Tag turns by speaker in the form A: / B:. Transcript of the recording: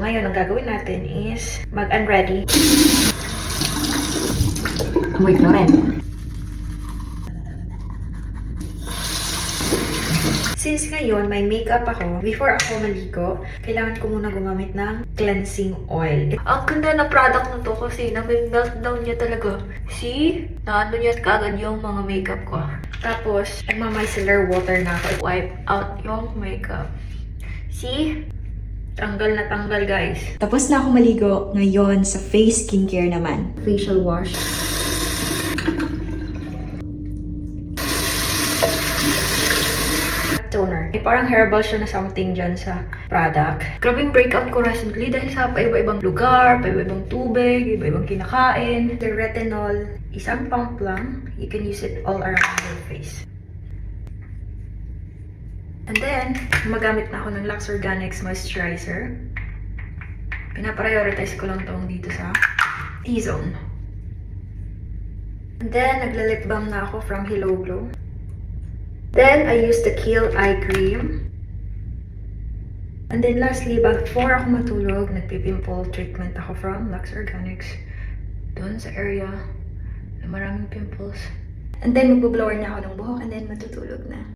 A: ngayon, ang gagawin natin is mag-unready.
B: Amoy Floren.
A: Since ngayon, may makeup ako, before ako maligo, kailangan ko muna gumamit ng cleansing oil.
B: Ang ganda na product na to kasi may meltdown niya talaga. See? Naano niya kagad yung mga makeup ko.
A: Tapos, nagmamicellar water na ako.
B: Wipe out yung makeup. See?
A: Tanggal na tanggal, guys.
C: Tapos na ako maligo. Ngayon, sa face skincare naman.
B: Facial wash.
A: Toner. May parang herbal siya na something dyan sa product.
B: Grabing breakout ko recently dahil sa iba-ibang lugar, iba-ibang tubig, iba-ibang kinakain.
A: The retinol, isang pump lang. You can use it all around your face. And then, magamit na ako ng Lux Organics Moisturizer. Pinaprioritize ko lang tong dito sa T-Zone. And then, nagla-lip balm na ako from Hello Glow. Then, I use the Kiehl Eye Cream. And then, lastly, before ako matulog, nagpipimple treatment ako from Lux Organics. Doon sa area na maraming pimples. And then, magbublower na ako ng buhok and then matutulog na.